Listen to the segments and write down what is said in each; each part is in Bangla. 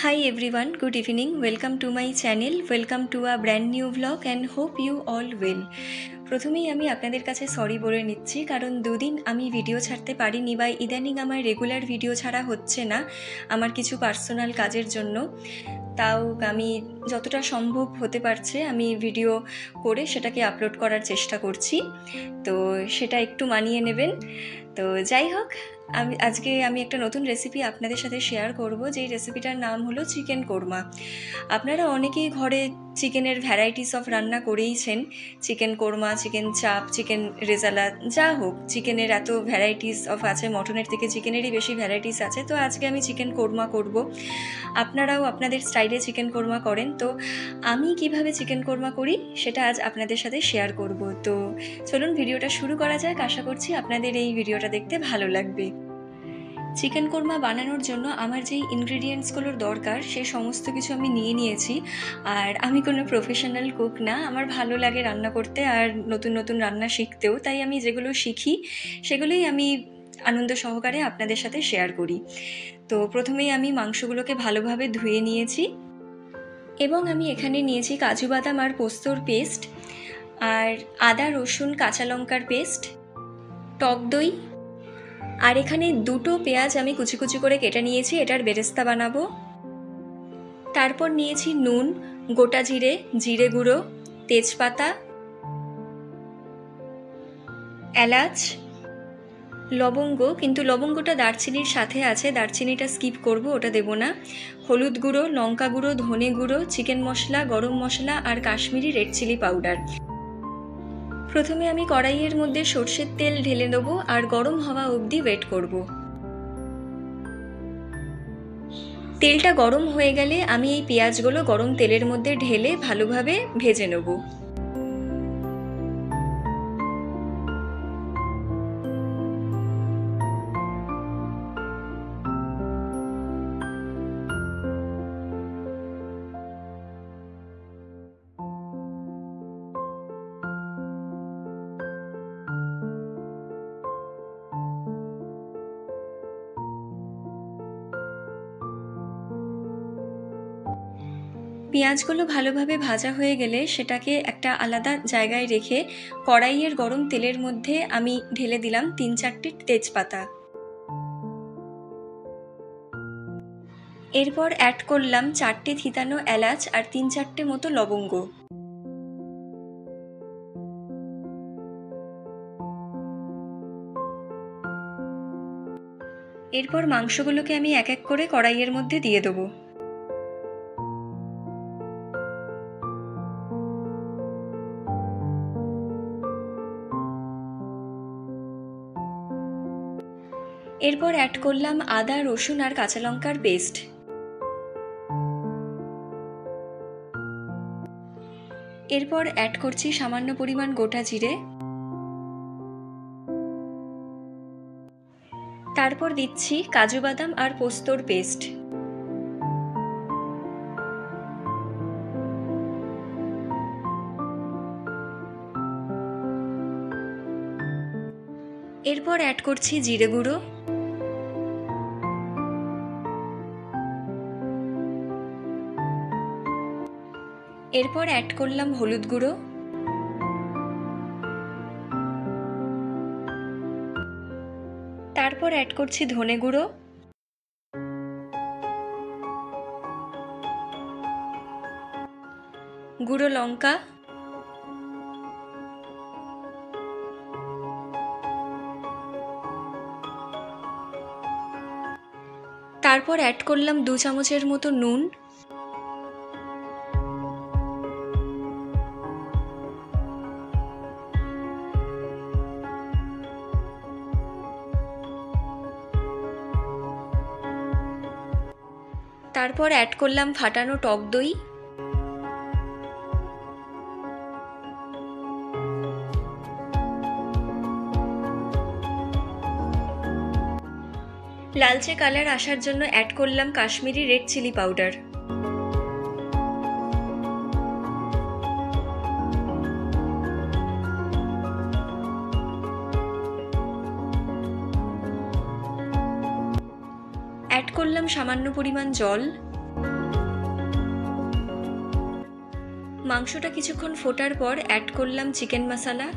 Hi everyone, good evening. Welcome to my channel. Welcome to a brand new vlog and hope you all well. প্রথমেই আমি আপনাদের কাছে সরি বলে নিচ্ছি, কারণ দুদিন আমি ভিডিও ছাড়তে পারিনি বা ইদানিং আমার রেগুলার ভিডিও ছাড়া হচ্ছে না আমার কিছু পার্সোনাল কাজের জন্য। তাও আমি যতটা সম্ভব হতে পারছে আমি ভিডিও করে সেটাকে আপলোড করার চেষ্টা করছি, তো সেটা একটু মানিয়ে নেবেন। তো যাই হোক, আজকে আমি একটা নতুন রেসিপি আপনাদের সাথে শেয়ার করব, যেই রেসিপিটার নাম হলো চিকেন কোরমা। আপনারা অনেকেই ঘরে চিকেনের ভ্যারাইটিস অফ রান্না করেইছেন, চিকেন কোরমা, চিকেন চাপ, চিকেন রেজালা, যা হোক, চিকেনের এত ভ্যারাইটিস অফ আছে, মটনের থেকে চিকেনেরই বেশি ভ্যারাইটিস আছে। তো আজকে আমি চিকেন কোরমা করব, আপনারাও আপনাদের স্টাইলে চিকেন কোরমা করেন। তো আমি কিভাবে চিকেন কোরমা করি সেটা আজ আপনাদের সাথে শেয়ার করব। তো চলুন ভিডিওটা শুরু করা যাক। আশা করছি আপনাদের এই ভিডিওটা দেখতে ভালো লাগবে। চিকেন কোরমা বানানোর জন্য আমার যেই ইনগ্রেডিয়েন্টসগুলোর দরকার সে সমস্ত কিছু আমি নিয়ে নিয়েছি। আর আমি কোনো প্রফেশনাল কুক না, আমার ভালো লাগে রান্না করতে আর নতুন নতুন রান্না শিখতেও, তাই আমি যেগুলো শিখি সেগুলোই আমি আনন্দ সহকারে আপনাদের সাথে শেয়ার করি। তো প্রথমেই আমি মাংসগুলোকে ভালোভাবে ধুয়ে নিয়েছি এবং আমি এখানে নিয়েছি কাজু বাদাম আর পোস্তর পেস্ট, আর আদা রসুন কাঁচা লঙ্কার পেস্ট, টক দই, আর এখানে দুটো পেঁয়াজ আমি কুচি কুচি করে কেটে নিয়েছি, এটার বেরেস্তা বানাবো। তারপর নিয়েছি নুন, গোটা জিরে, জিরে গুঁড়ো, তেজপাতা, এলাচ, লবঙ্গ, কিন্তু লবঙ্গটা দারচিনির সাথে আছে, দারচিনিটা স্কিপ করব, ওটা দেব না, হলুদ গুঁড়ো, লঙ্কা গুঁড়ো, ধনে গুঁড়ো, চিকেন মশলা, গরম মশলা আর কাশ্মীরি রেড চিলি পাউডার। প্রথমে আমি কড়াইয়ের মধ্যে সর্ষের তেল ঢেলে দেবো আর গরম হওয়া অবধি ওয়েট করব। তেলটা গরম হয়ে গেলে আমি এই পেঁয়াজগুলো গরম তেলের মধ্যে ঢেলে ভালোভাবে ভেজে নেব। পেঁয়াজগুলো ভালোভাবে ভাজা হয়ে গেলে সেটাকে একটা আলাদা জায়গায় রেখে কড়াইয়ের গরম তেলের মধ্যে আমি ঢেলে দিলাম 3-4টে তেজপাতা। এরপর অ্যাড করলাম 4টে থিতানো এলাচ আর 3-4টে মতো লবঙ্গ। এরপর মাংসগুলোকে আমি এক এক করে কড়াইয়ের মধ্যে দিয়ে দেবো। এরপর অ্যাড করলাম আদা রসুন আর কাঁচা লঙ্কার পেস্ট। এরপর অ্যাড করছি সামান্য পরিমাণ গোটা জিরে। তারপর দিচ্ছি কাজু বাদাম আর পোস্তর পেস্ট। এরপর অ্যাড করছি জিরে গুঁড়ো, এরপর অ্যাড করলাম হলুদ গুঁড়ো, তারপর অ্যাড করছি ধনে গুঁড়ো, গুঁড়ো লঙ্কা, তারপর অ্যাড করলাম 2 চামচের মতো নুন, তারপর অ্যাড করলাম ফাটানো টক দই, লালচে কালার আসার জন্য অ্যাড করলাম Kashmiri red chili powder. Add করলাম সামান্য পরিমাণ জল। মাংসটা কিছুক্ষণ ফোটার পর অ্যাড করলাম চিকেন মশলা,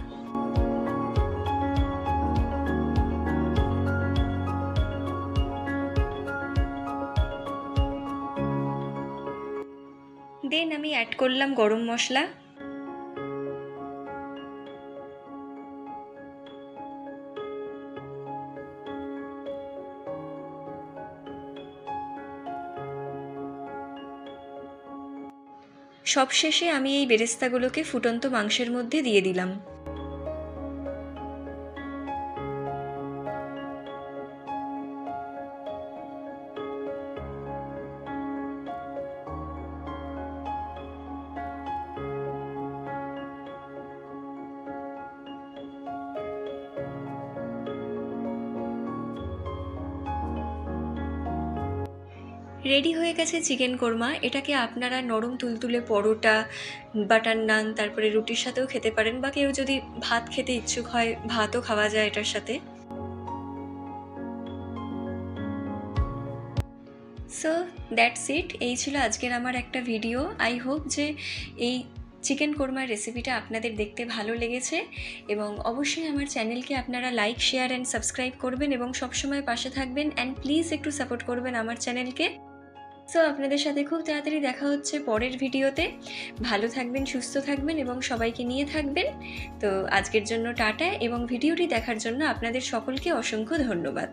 দেন আমি অ্যাড করলাম গরম মশলা, সবশেষে আমি এই বেরেস্তাগুলোকে ফুটন্ত মাংসের মধ্যে দিয়ে দিলাম। রেডি হয়ে গেছে চিকেন কোরমা। এটাকে আপনারা নরম তুলতুলে পরোটা, বাটার নান, তারপরে রুটির সাথেও খেতে পারেন, বা কেউ যদি ভাত খেতে ইচ্ছুক হয় ভাতও খাওয়া যায় এটার সাথে। So that's it. এই ছিল আজকের আমার একটা ভিডিও। আই হোপ যে এই চিকেন কোরমার রেসিপিটা আপনাদের দেখতে ভালো লেগেছে, এবং অবশ্যই আমার চ্যানেলকে আপনারা লাইক, শেয়ার অ্যান্ড সাবস্ক্রাইব করবেন এবং সবসময় পাশে থাকবেন, অ্যান্ড প্লিজ একটু সাপোর্ট করবেন আমার চ্যানেলকে। সো আপনাদের সাথে খুব তাড়াতাড়ি দেখা হচ্ছে পরের ভিডিওতে। ভালো থাকবেন, সুস্থ থাকবেন এবং সবাইকে নিয়ে থাকবেন। তো আজকের জন্য টাটা, এবং ভিডিওটি দেখার জন্য আপনাদের সকলকে অসংখ্য ধন্যবাদ।